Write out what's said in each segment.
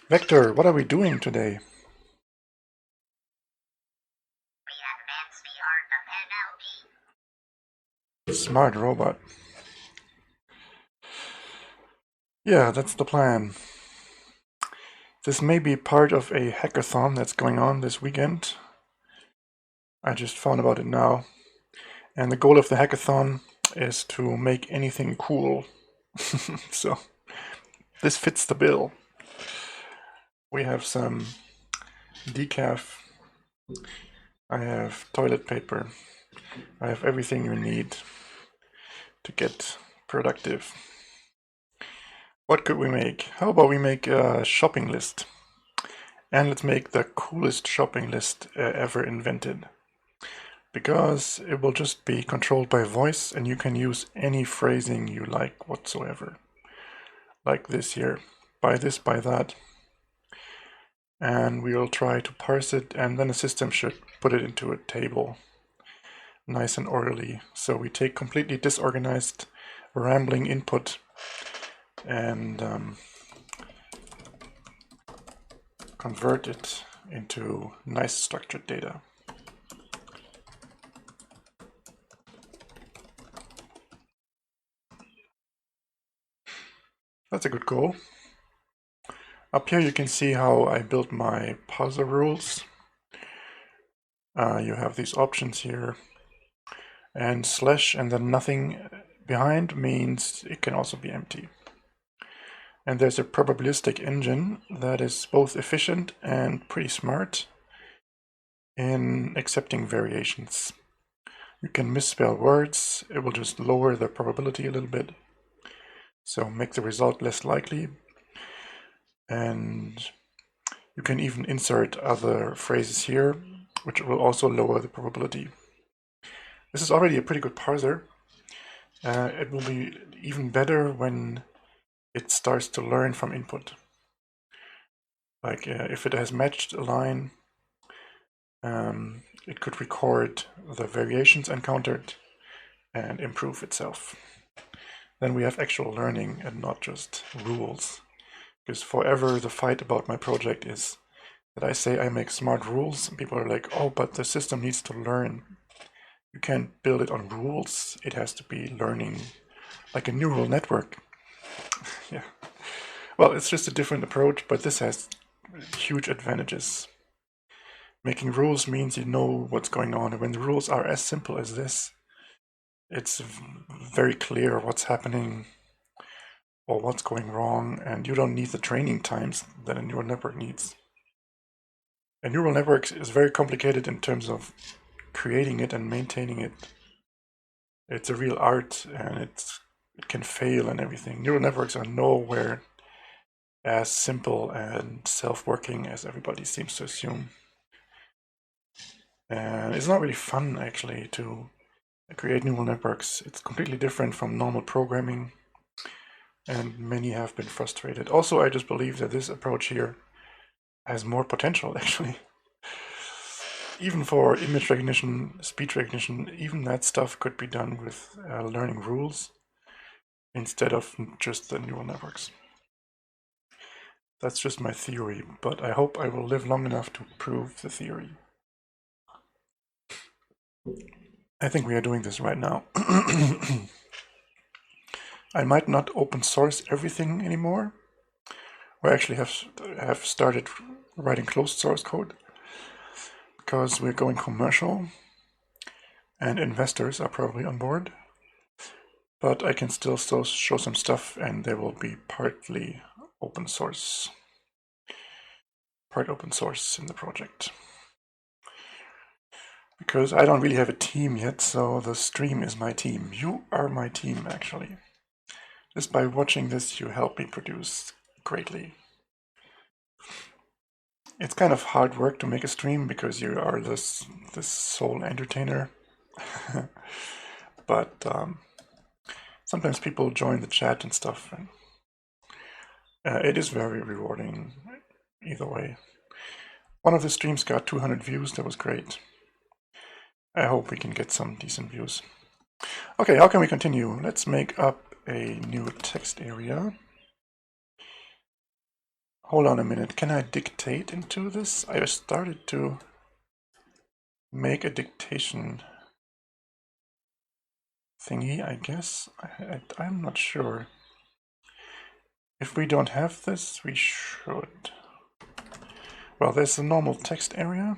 Vector, what are we doing today? We advance the art of NLP. Smart robot. Yeah, that's the plan. This may be part of a hackathon that's going on this weekend. I just found about it now. And the goal of the hackathon is to make anything cool. So this fits the bill. We have some decaf. I have toilet paper. I have everything you need to get productive. What could we make? How about we make a shopping list? And let's make the coolest shopping list ever invented. Because it will just be controlled by voice and you can use any phrasing you like whatsoever. Like this here. Buy this, buy that. And we'll try to parse it, and then the system should put it into a table. Nice and orderly. So we take completely disorganized, rambling input and convert it into nice structured data. That's a good goal. Up here you can see how I built my parser rules. You have these options here, and slash and then nothing behind means it can also be empty. And there's a probabilistic engine that is both efficient and pretty smart in accepting variations. You can misspell words, it will just lower the probability a little bit, so make the result less likely. And you can even insert other phrases here, which will also lower the probability. This is already a pretty good parser. It will be even better when it starts to learn from input. Like if it has matched a line, it could record the variations encountered and improve itself. Then we have actual learning and not just rules. Because forever the fight about my project is that I say I make smart rules, and people are like, oh, but the system needs to learn. You can't build it on rules. It has to be learning like a neural network. Yeah. Well, it's just a different approach, but this has huge advantages. Making rules means you know what's going on, and when the rules are as simple as this, it's very clear what's happening or what's going wrong, and you don't need the training times that a neural network needs. A neural network is very complicated in terms of creating it and maintaining it. It's a real art, and it can fail and everything. Neural networks are nowhere as simple and self-working as everybody seems to assume. And it's not really fun, actually, to create neural networks. It's completely different from normal programming, and many have been frustrated. Also, I just believe that this approach here has more potential, actually. Even for image recognition, speech recognition, even that stuff could be done with learning rules instead of just the neural networks. That's just my theory, but I hope I will live long enough to prove the theory. I think we are doing this right now. I might not open source everything anymore. We actually have started writing closed source code because we're going commercial and investors are probably on board. But I can still show some stuff, and they will be partly open source. Part open source in the project. Because I don't really have a team yet, so the stream is my team. You are my team, actually. Just by watching this, you help me produce greatly. It's kind of hard work to make a stream because you are this sole entertainer. But sometimes people join the chat and stuff, and it is very rewarding either way. One of the streams got 200 views. That was great. I hope we can get some decent views. Okay, how can we continue? Let's make up a new text area. Hold on a minute, can I dictate into this? I started to make a dictation thingy, I guess. I'm not sure. If we don't have this, we should. Well, there's a normal text area.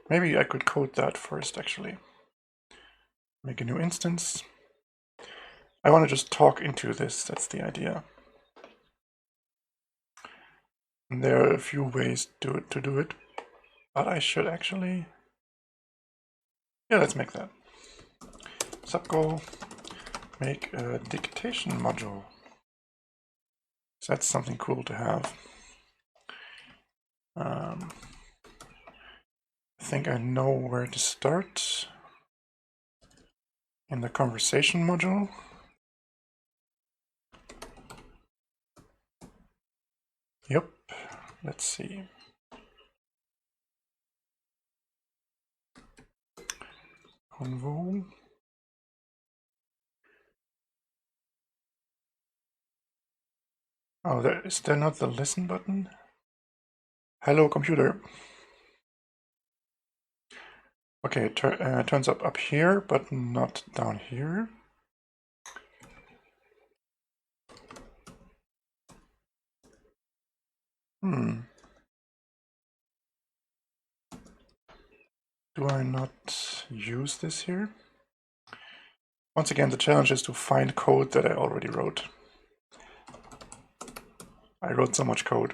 Maybe I could code that first, actually. Make a new instance. I want to just talk into this, that's the idea. And there are a few ways to do it, but I should actually... Yeah, let's make that. Subgoal, make a dictation module. So that's something cool to have. I think I know where to start. In the conversation module. Yep, let's see. Convo. Oh, is there not the listen button? Hello, computer. Okay, it turns up here, but not down here. Do I not use this here? Once again, the challenge is to find code that I already wrote. I wrote so much code.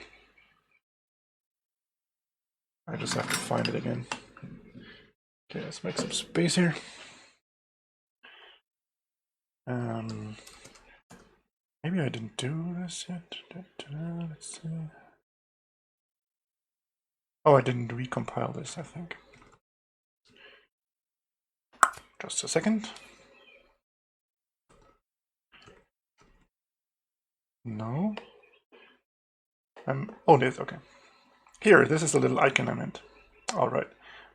I just have to find it again. Okay, let's make some space here. Maybe I didn't do this yet. Let's see. Oh, I didn't recompile this, I think. Just a second. No. Oh, this, okay. Here, this is a little icon I meant. All right.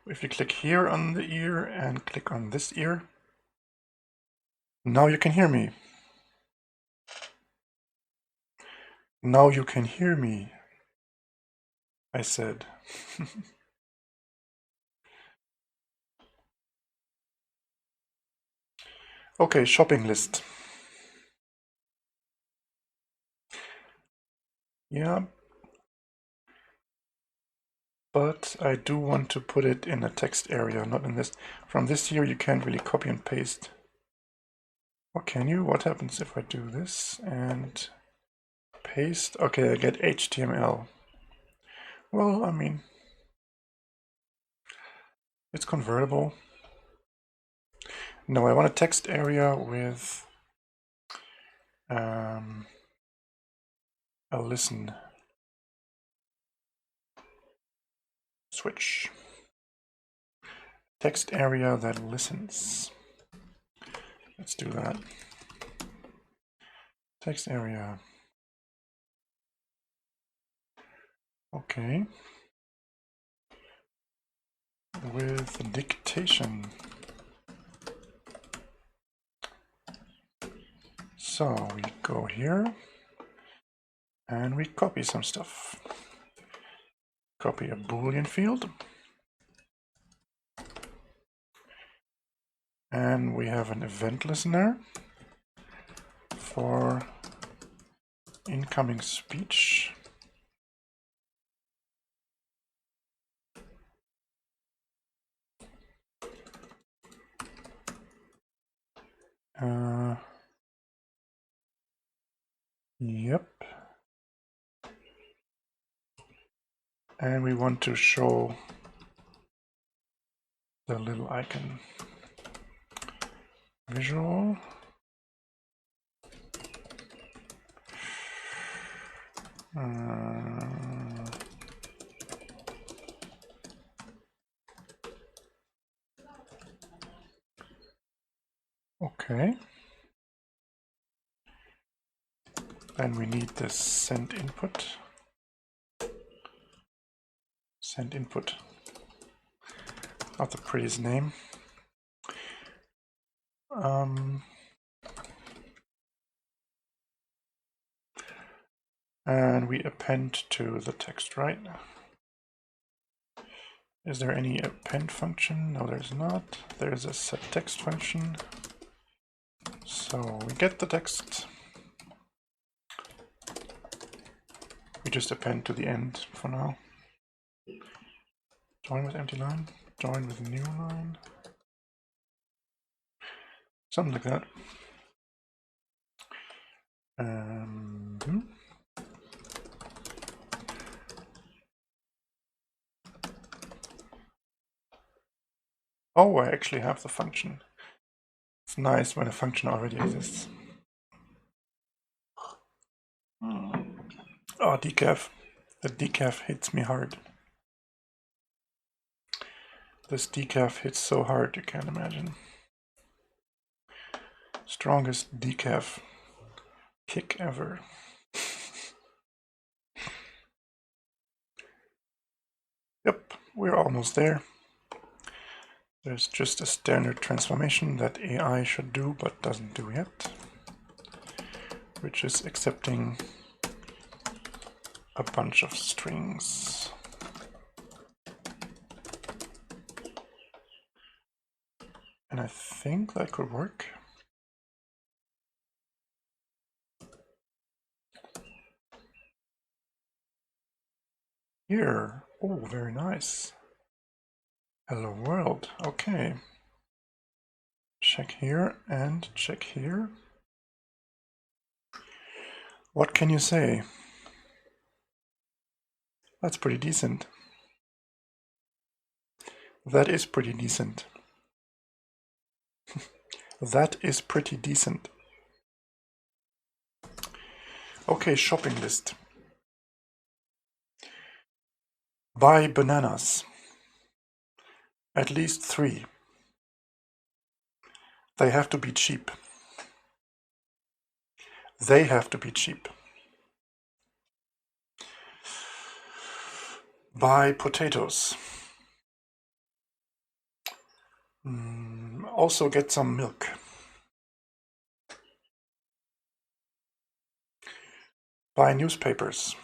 If you click here on the ear and click on this ear, now you can hear me. Now you can hear me, I said. Okay, shopping list. Yeah. But I do want to put it in a text area, not in this. From this here, you can't really copy and paste. Or can you? What happens if I do this and paste? Okay, I get HTML. Well, I mean, it's convertible. No, I want a text area with a listen switch. Text area that listens. Let's do that. Text area. Okay. With dictation. So we go here and we copy some stuff. Copy a Boolean field. And we have an event listener for incoming speech. Yep. And we want to show the little icon. Visual. Okay. Then we need this send input. Send input. Not the prettiest name. And we append to the text, right? Is there any append function? No, there's not. There's a set text function. So we get the text. We just append to the end for now. Join with empty line, join with new line. Something like that. Oh, I actually have the function. It's nice when a function already exists. Oh, decaf. The decaf hits me hard. This decaf hits so hard, you can't imagine. Strongest decaf kick ever. Yep, we're almost there. There's just a standard transformation that AI should do but doesn't do yet, which is accepting a bunch of strings. And I think that could work. Here, oh, very nice. Hello world, okay. Check here and check here. What can you say? That's pretty decent. That is pretty decent. That is pretty decent. Okay, shopping list. Buy bananas. At least 3. They have to be cheap. They have to be cheap. Buy potatoes. Also get some milk. Buy newspapers.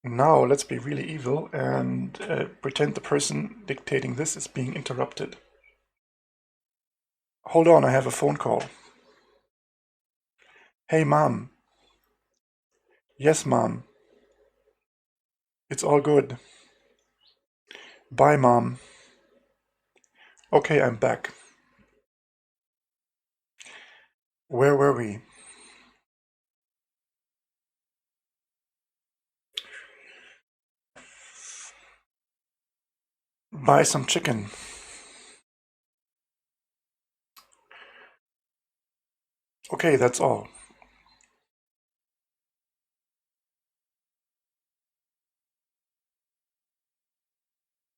Now let's be really evil and pretend the person dictating this is being interrupted. Hold on, I have a phone call. Hey, Mom. Yes, Mom. It's all good. Bye, Mom. Okay, I'm back. Where were we? Buy some chicken. Okay, that's all.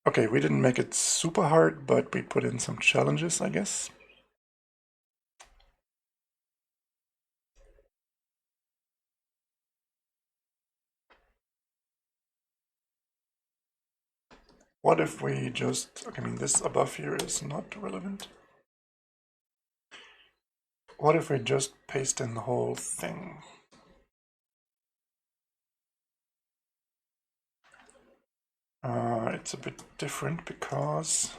Okay, we didn't make it super hard, but we put in some challenges, I guess. What if we just, okay, I mean, this above here is not relevant. What if we just paste in the whole thing? It's a bit different because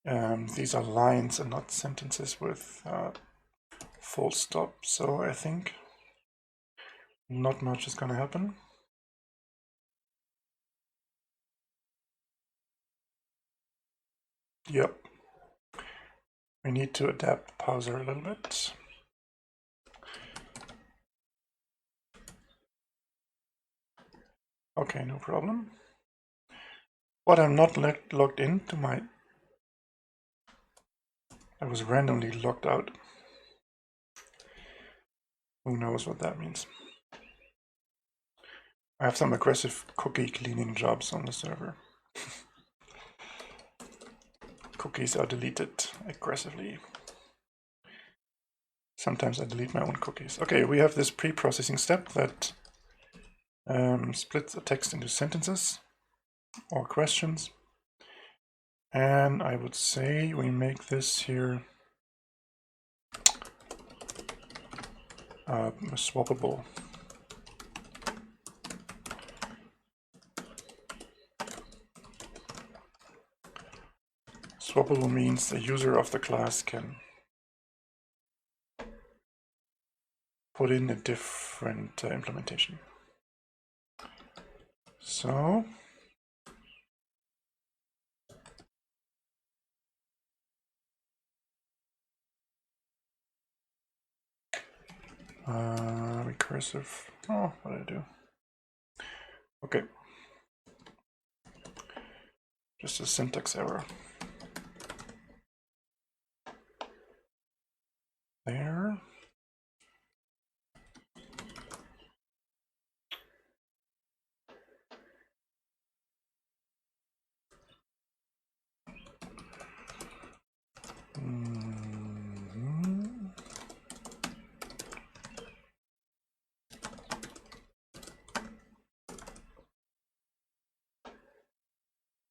these are lines and not sentences with full stop, so I think not much is gonna happen. Yep. We need to adapt the parser a little bit. Okay, no problem. But I'm not logged into my... I was randomly logged out. Who knows what that means? I have some aggressive cookie cleaning jobs on the server. Cookies are deleted aggressively. Sometimes I delete my own cookies. Okay, we have this pre-processing step that Splits the text into sentences or questions. And I would say we make this here swappable. Swappable means the user of the class can put in a different implementation. So recursive. Oh, what did I do? Okay, just a syntax error. There.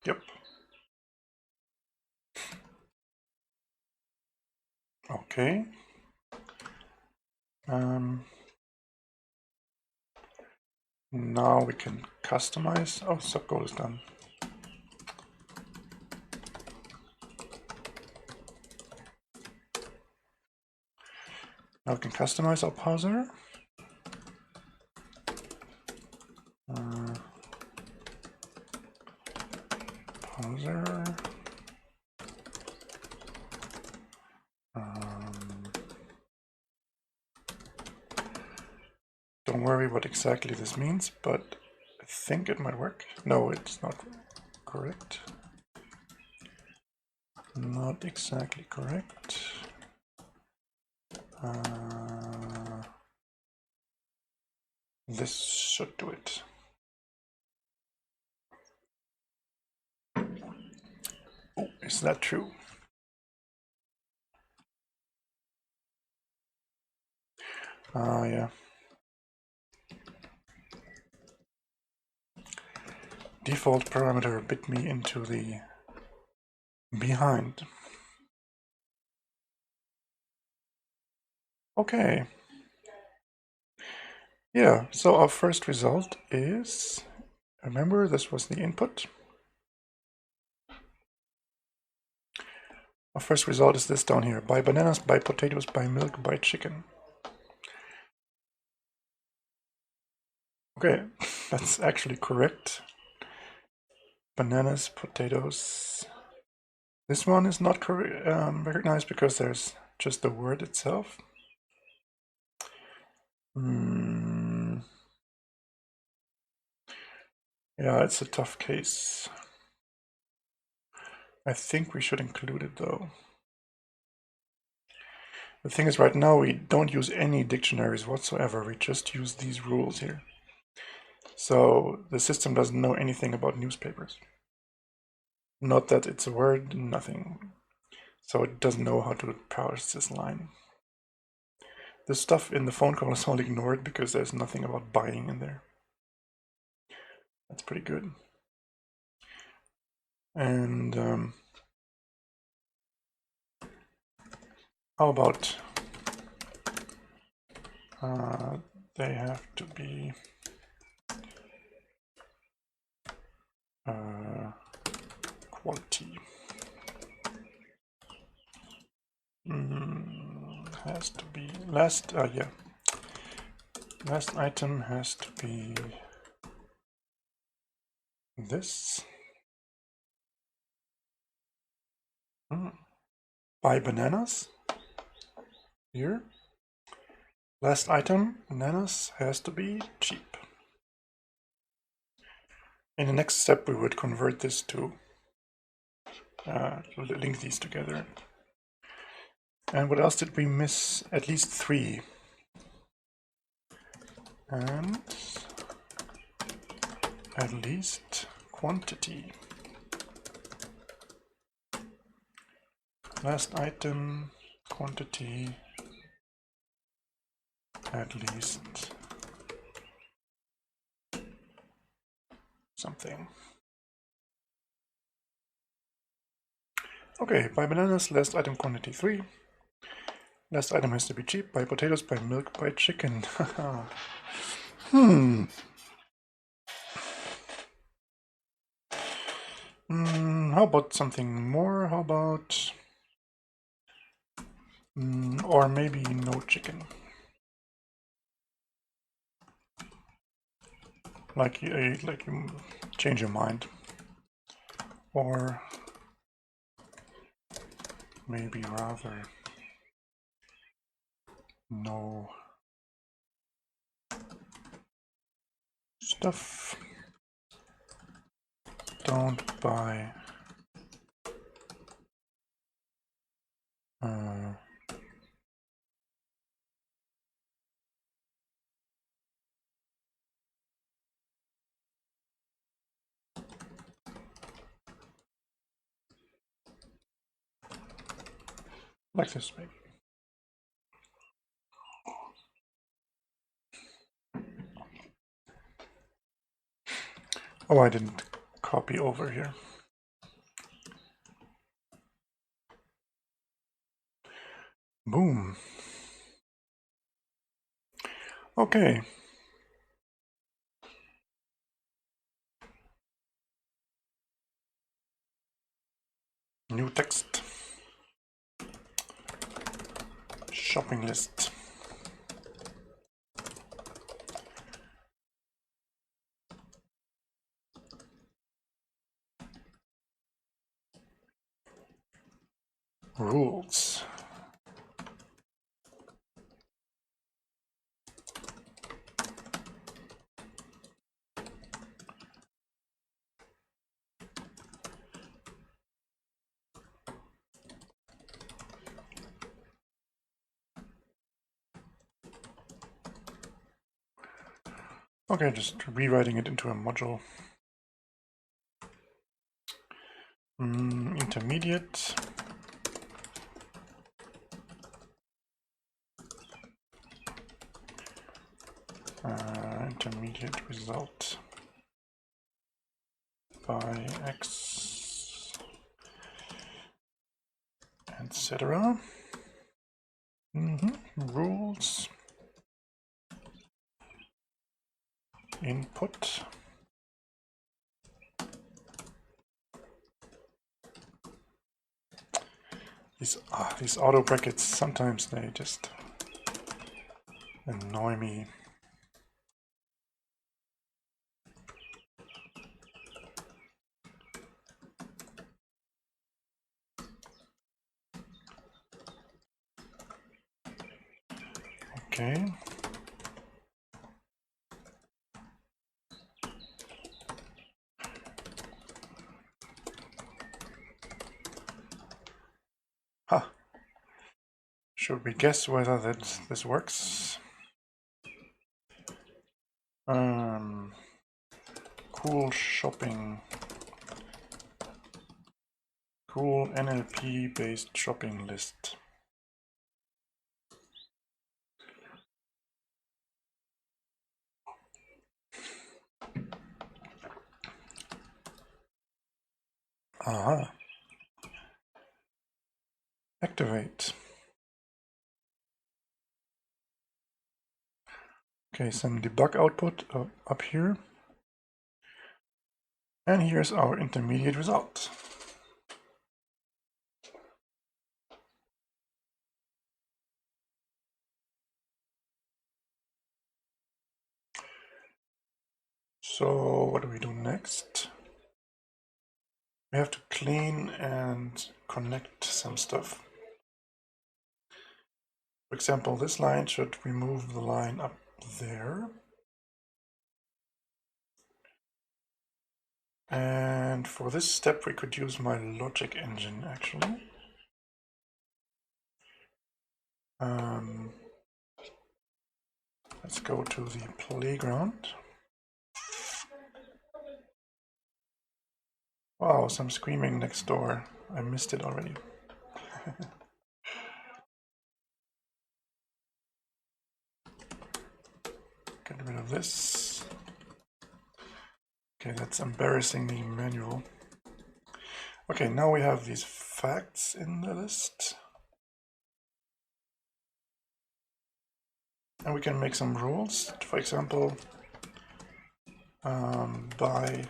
Yep. Okay. Now we can customize. Oh, subgoal is done. Now we can customize our parser. Parser. Don't worry what exactly this means, but I think it might work. No, it's not correct. Not exactly correct. This should do it. Oh, is that true? Yeah. Default parameter bit me into the behind. Okay. Yeah, so our first result is, remember this was the input. Our first result is this down here: buy bananas, buy potatoes, buy milk, buy chicken. Okay, that's actually correct. Bananas, potatoes. This one is not recognized because there's just the word itself. Yeah, it's a tough case. I think we should include it though. The thing is, right now we don't use any dictionaries whatsoever. We just use these rules here. So the system doesn't know anything about newspapers. Not that it's a word, nothing. So it doesn't know how to parse this line. This stuff in the phone call is all ignored because there's nothing about buying in there. That's pretty good. And how about they have to be quality. Has to be last, yeah. Last item has to be this. Buy bananas here. Last item, bananas, has to be cheap. In the next step, we would convert this to link these together. And what else did we miss? At least 3. And at least quantity. Last item, quantity, at least something. Okay, buy bananas, last item quantity 3. Last item has to be cheap, buy potatoes, buy milk, buy chicken. How about something more? How about... or maybe no chicken. Like you change your mind. Or maybe rather no stuff. Don't buy like this maybe. Oh, I didn't copy over here. Boom. Okay. New text. Shopping list. Rules. Okay, just rewriting it into a module. Intermediate. Intermediate result by X, etc. Rules. Input. These auto brackets, sometimes they just annoy me. Okay. Huh. Should we guess whether this works? Cool shopping. Cool NLP-based shopping list. Aha. Activate. Okay, some debug output up here. And here's our intermediate result. So what do we do next? We have to clean and connect some stuff. For example, this line should remove the line up there. And for this step, we could use my logic engine, actually. Let's go to the playground. Wow, some screaming next door. I missed it already. Get rid of this. Okay, that's embarrassingly manual. Okay, now we have these facts in the list. And we can make some rules. For example, let's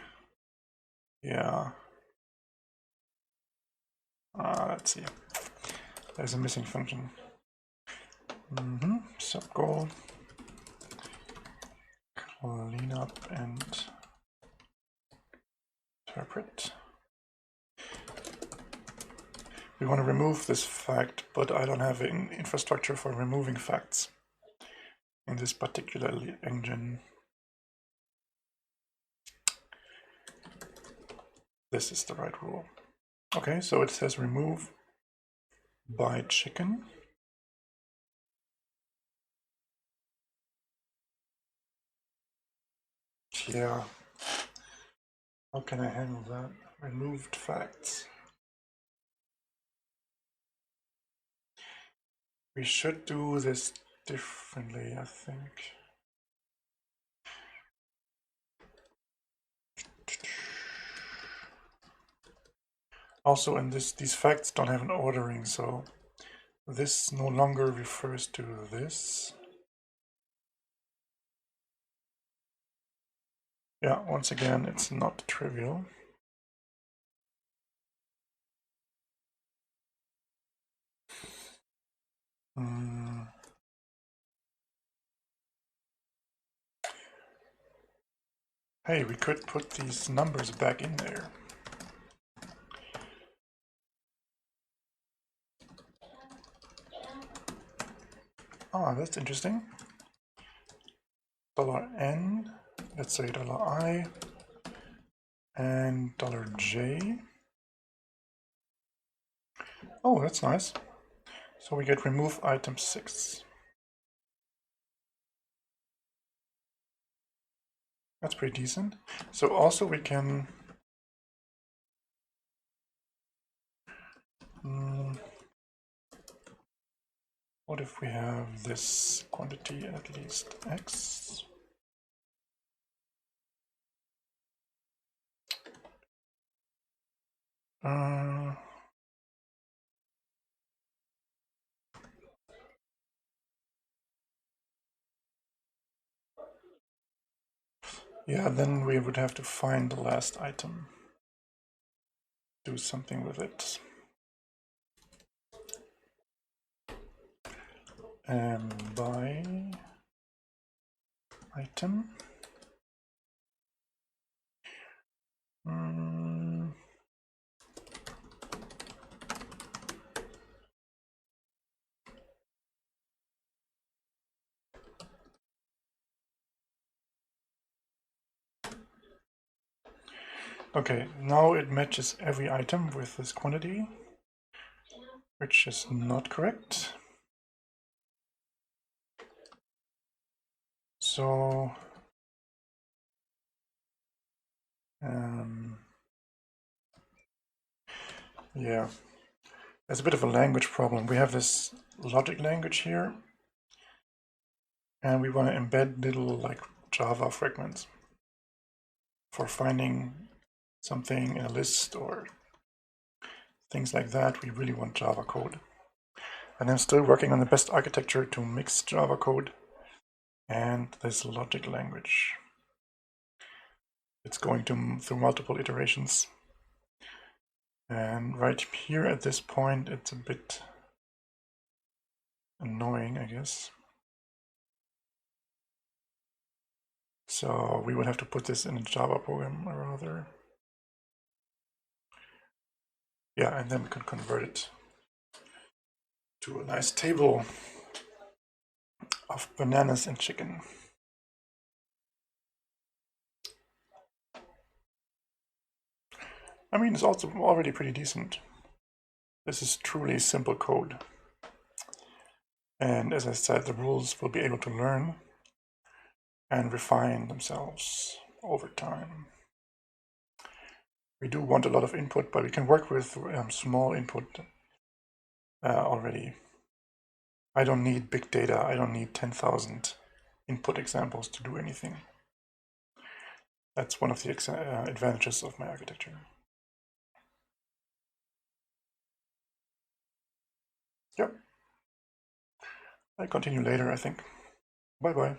see. There's a missing function. Subgoal, clean up and interpret. We want to remove this fact, but I don't have an infrastructure for removing facts in this particular engine. This is the right rule. Okay, so it says remove by chicken. Yeah. How can I handle that? Removed facts. We should do this differently, I think. Also, in these facts don't have an ordering, so this no longer refers to this. Yeah, once again, it's not trivial. Hey, we could put these numbers back in there. Ah, that's interesting. $N, let's say $I, and $J. Oh, that's nice. So we get remove item 6. That's pretty decent. So also we can what if we have this quantity at least X? Yeah, then we would have to find the last item. Do something with it. By item. Okay, now it matches every item with this quantity, which is not correct. So yeah, there's a bit of a language problem. We have this logic language here, and we want to embed little like Java fragments for finding something in a list or things like that. We really want Java code. And I'm still working on the best architecture to mix Java code and this logic language. It's going through multiple iterations. And right here at this point, it's a bit annoying, I guess. So we would have to put this in a Java program or rather. Yeah, and then we can convert it to a nice table of bananas and chicken. I mean, it's also already pretty decent. This is truly simple code. And as I said, the rules will be able to learn and refine themselves over time. We do want a lot of input, but we can work with small input already. I don't need big data. I don't need 10,000 input examples to do anything. That's one of the advantages of my architecture. Yep. I continue later, I think. Bye-bye.